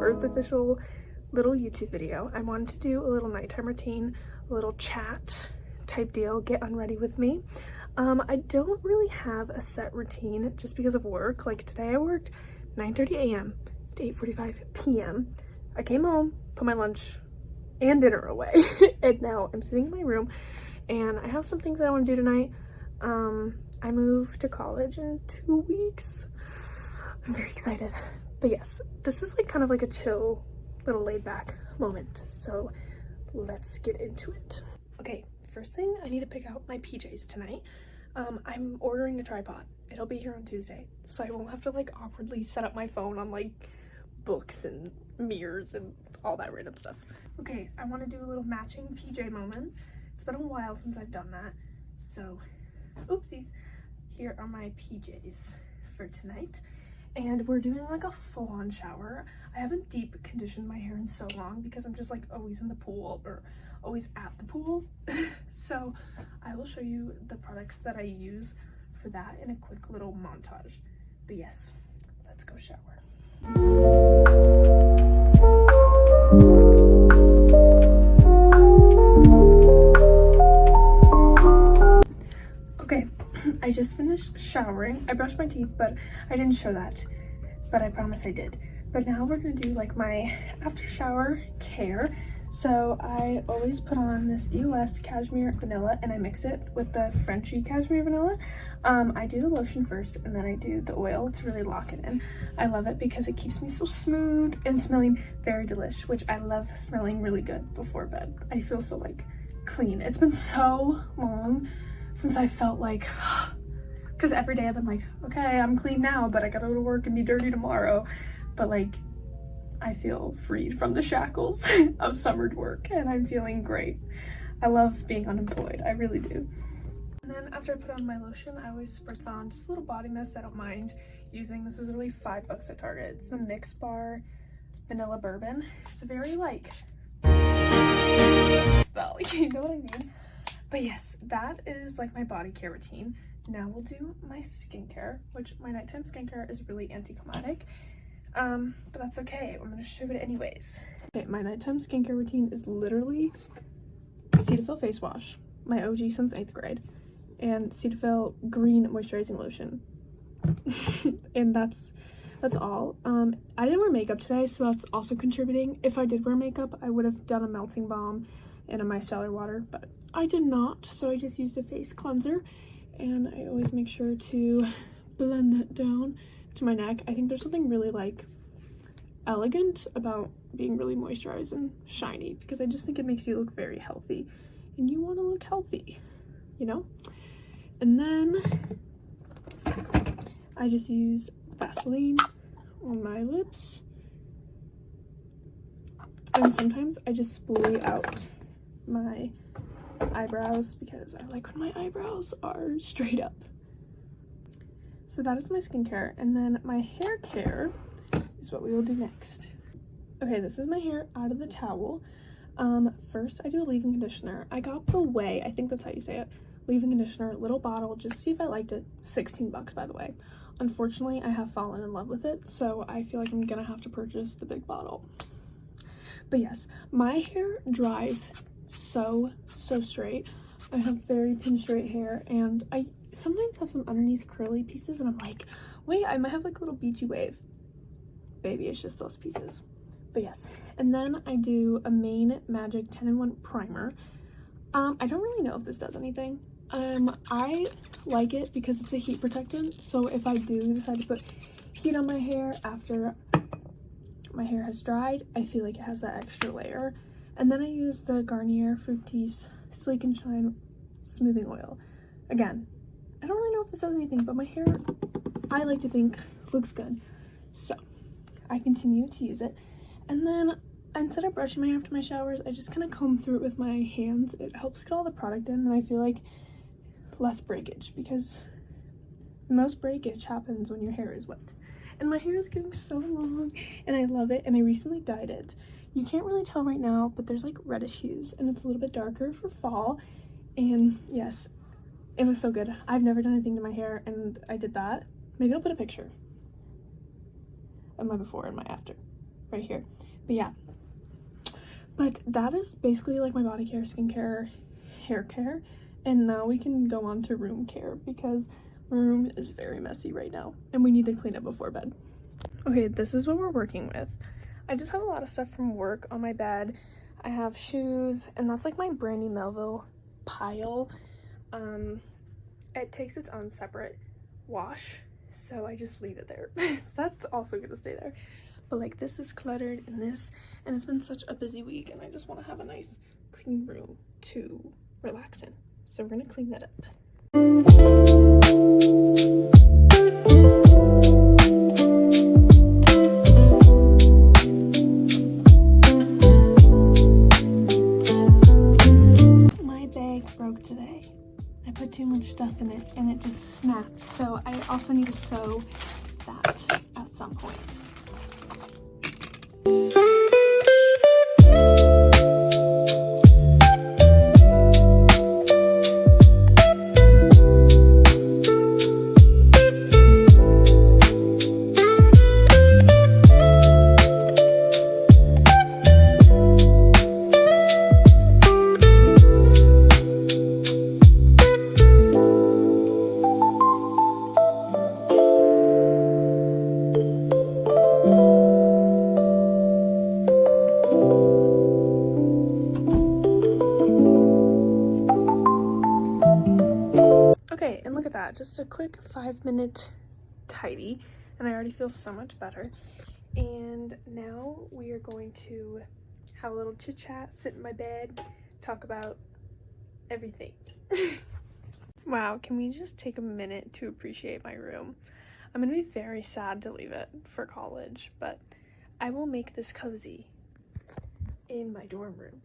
first official little YouTube video. I wanted to do a little nighttime routine, a little chat type deal, get unready with me. I don't really have a set routine just because of work. Like today I worked 9:30 a.m. to 8:45 p.m. I came home, put my lunch and dinner away, and now I'm sitting in my room and I have some things that I want to do tonight. I move to college in 2 weeks. I'm very excited. But yes, this is like kind of like a chill, little laid back moment. So let's get into it. Okay, first thing, I need to pick out my PJs tonight. I'm ordering a tripod. It'll be here on Tuesday, so I won't have to like awkwardly set up my phone on like books and mirrors and all that random stuff. Okay, I want to do a little matching PJ moment. It's been a while since I've done that, so oopsies. Here are my PJs for tonight, and we're doing like a full-on shower. I haven't deep conditioned my hair in so long because I'm just like always in the pool or always at the pool. So I will show you the products that I use for that in a quick little montage. But yes, let's go shower. Okay, I just finished showering. I brushed my teeth, but I didn't show that, but I promise I did. But now we're gonna do like my after shower care. So I always put on this EOS cashmere vanilla and I mix it with the Frenchy cashmere vanilla. I do the lotion first and then I do the oil to really lock it in. I love it because it keeps me so smooth and smelling very delish, which I love smelling really good before bed. I feel so like clean. It's been so long since I felt like, because every day I've been like, okay, I'm clean now, but I gotta go to work and be dirty tomorrow. But like, I feel freed from the shackles of summer work and I'm feeling great. I love being unemployed, I really do. And then after I put on my lotion, I always spritz on just a little body mist I don't mind using. This was really $5 at Target. It's the Mix Bar Vanilla Bourbon. It's a very like spell, you know what I mean? But yes, that is like my body care routine. Now we'll do my skincare, which my nighttime skincare is really anticlimactic. But that's okay. I'm gonna show it anyways. Okay, my nighttime skincare routine is literally Cetaphil face wash, my OG since 8th grade, and Cetaphil green moisturizing lotion. And that's all. I didn't wear makeup today, so that's also contributing. If I did wear makeup, I would have done a melting balm and a micellar water, but I did not, so I just used a face cleanser, and I always make sure to blend that down to my neck. I think there's something really like elegant about being really moisturized and shiny because I just think it makes you look very healthy, and you want to look healthy, you know? And then I just use Vaseline on my lips, and sometimes I just spoolie out my eyebrows because I like when my eyebrows are straight up. So that is my skincare, and then my hair care is what we will do next. Okay, this is my hair out of the towel. First I do a leave-in conditioner. I got the Way, I think that's how you say it, leave-in conditioner, little bottle, just to see if I liked it. $16 by the way. Unfortunately, I have fallen in love with it, so I feel like I'm gonna have to purchase the big bottle. But yes, my hair dries so straight. I have very pin straight hair, and I sometimes have some underneath curly pieces, and I'm like, wait, I might have like a little beachy wave. Baby, it's just those pieces. But yes, and then I do a Main Magic 10-in-1 primer. I don't really know if this does anything. I like it because it's a heat protectant, so if I do decide to put heat on my hair after my hair has dried, I feel like it has that extra layer. And then I use the Garnier Fructis Sleek and Shine Smoothing Oil. Again, I don't really know if this does anything, but my hair, I like to think, looks good. So I continue to use it. And then instead of brushing my hair after my showers, I just kind of comb through it with my hands. It helps get all the product in, and I feel like less breakage, because most breakage happens when your hair is wet. And my hair is getting so long, and I love it, and I recently dyed it. You can't really tell right now, but there's like reddish hues, and it's a little bit darker for fall. And yes, it was so good. I've never done anything to my hair, and I did that. Maybe I'll put a picture of my before and my after. right here. But yeah, but that is basically like my body care, skincare, hair care, and now we can go on to room care because my room is very messy right now and we need to clean it before bed. Okay, this is what we're working with. I just have a lot of stuff from work on my bed. I have shoes, and that's like my Brandy Melville pile. It takes its own separate wash, so I just leave it there. So that's also gonna stay there. But like this is cluttered and it's been such a busy week, and I just want to have a nice clean room to relax in. So we're gonna clean that up. My bag broke today. I put too much stuff in it and it just snapped. So I also need to sew that at some point. Okay, and look at that, just a quick 5-minute tidy, and I already feel so much better. And now we are going to have a little chit chat, sit in my bed, talk about everything. Wow, can we just take a minute to appreciate my room? I'm gonna be very sad to leave it for college, but I will make this cozy in my dorm room.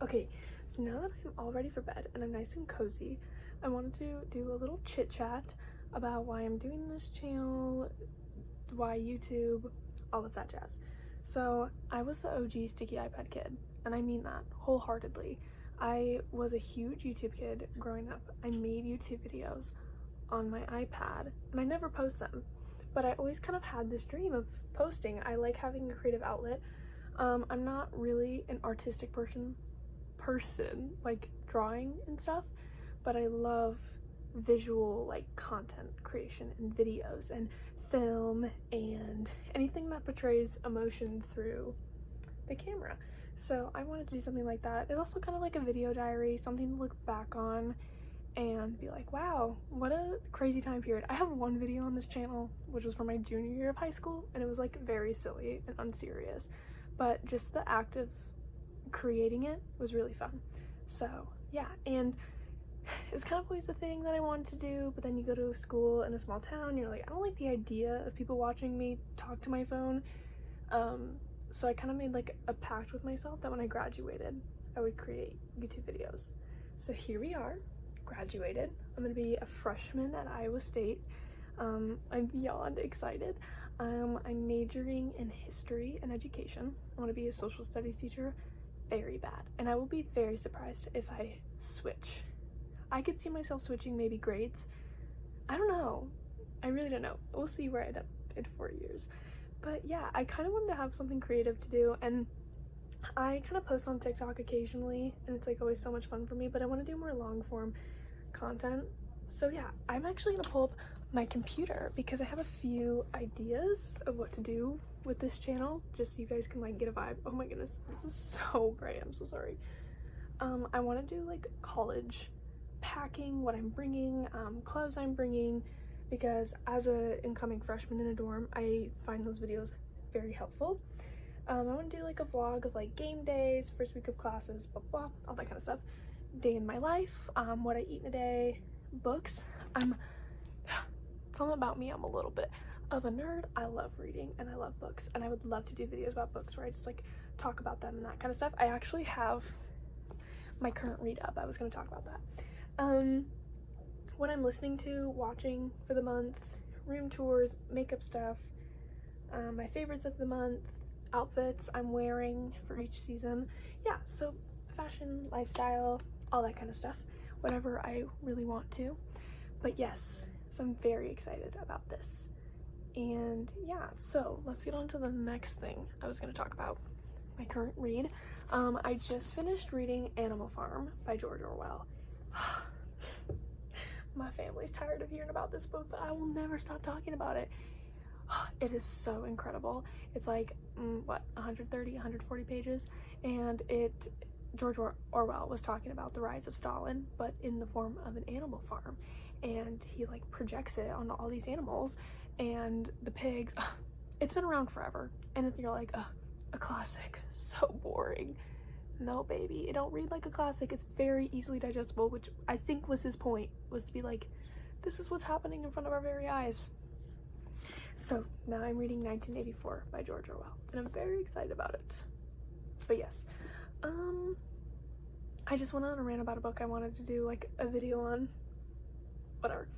Okay, so now that I'm all ready for bed and I'm nice and cozy, I wanted to do a little chit chat about why I'm doing this channel, why YouTube, all of that jazz. So I was the OG sticky iPad kid, and I mean that wholeheartedly. I was a huge YouTube kid growing up. I made YouTube videos on my iPad and I never post them, but I always kind of had this dream of posting. I like having a creative outlet. I'm not really an artistic person like drawing and stuff, but I love visual like content creation and videos and film and anything that portrays emotion through the camera. So I wanted to do something like that. It's also kind of like a video diary, something to look back on and be like, wow, what a crazy time period. I have one video on this channel which was from my junior year of high school, and it was like very silly and unserious, but just the act of creating it was really fun. So yeah, and it was kind of always a thing that I wanted to do, but then you go to a school in a small town, you're like, I don't like the idea of people watching me talk to my phone. So I kind of made like a pact with myself that when I graduated, I would create YouTube videos. So here we are, graduated. I'm gonna be a freshman at Iowa State. I'm beyond excited. I'm majoring in history and education. I want to be a social studies teacher very bad, and I will be very surprised if I switch. I could see myself switching maybe grades. I don't know. I really don't know. We'll see where I end up in 4 years. But yeah, I kind of wanted to have something creative to do, and I kind of post on TikTok occasionally, and it's like always so much fun for me, but I want to do more long form content. So yeah, I'm actually gonna pull up my computer because I have a few ideas of what to do with this channel, just so you guys can like get a vibe. Oh my goodness, this is so bright, I'm so sorry. I want to do like college packing, what I'm bringing, clothes I'm bringing, because as a incoming freshman in a dorm, I find those videos very helpful. I want to do like a vlog of like game days, first week of classes, blah blah, all that kind of stuff, day in my life, what I eat in a day, books. Something about me, I'm a little bit of a nerd. I love reading and I love books, and I would love to do videos about books where I just like talk about them and that kind of stuff. I actually have my current read up. I was going to talk about that. What I'm listening to, watching for the month, room tours, makeup stuff, my favorites of the month, outfits I'm wearing for each season. Yeah, so fashion, lifestyle, all that kind of stuff, whatever I really want to. But yes, so I'm very excited about this. And yeah, so let's get on to the next thing I was going to talk about, my current read. I just finished reading Animal Farm by George Orwell. My family's tired of hearing about this book, but I will never stop talking about it. It is so incredible. It's like, 130, 140 pages, and George Orwell was talking about the rise of Stalin, but in the form of an animal farm, and he like projects it onto all these animals, and the pigs. It's been around forever, and you're like, a classic, so boring. No, baby, it don't read like a classic. It's very easily digestible, which I think was his point, was to be like, this is what's happening in front of our very eyes. So now I'm reading 1984 by George Orwell, and I'm very excited about it. But yes, I just went on a rant about a book I wanted to do like a video on, whatever.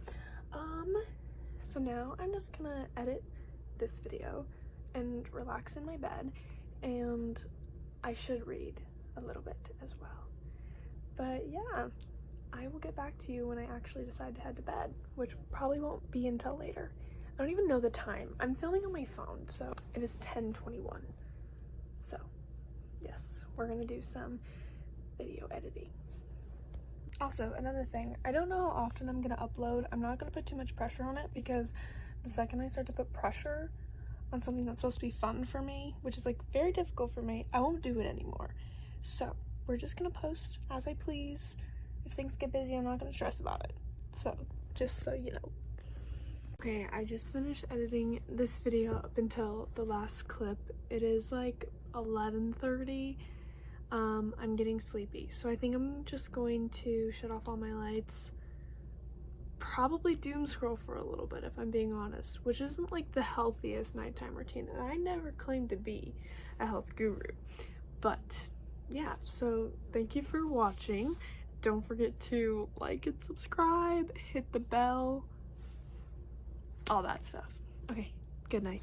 So now I'm just gonna edit this video and relax in my bed, and I should read a little bit as well. But yeah, I will get back to you when I actually decide to head to bed, which probably won't be until later. I don't even know the time. I'm filming on my phone, so it is 10:21. So yes, we're gonna do some video editing. Also, another thing, I don't know how often I'm gonna upload. I'm not gonna put too much pressure on it, because the second I start to put pressure on something that's supposed to be fun for me, which is like very difficult for me, I won't do it anymore. So we're just gonna post as I please. If things get busy, I'm not gonna stress about it. So just so you know. Okay, I just finished editing this video up until the last clip. It is like 11:30. I'm getting sleepy, so I think I'm just going to shut off all my lights, probably doom scroll for a little bit, if I'm being honest, which isn't like the healthiest nighttime routine, and I never claimed to be a health guru. But yeah, so thank you for watching. Don't forget to like and subscribe, hit the bell, all that stuff. Okay, good night.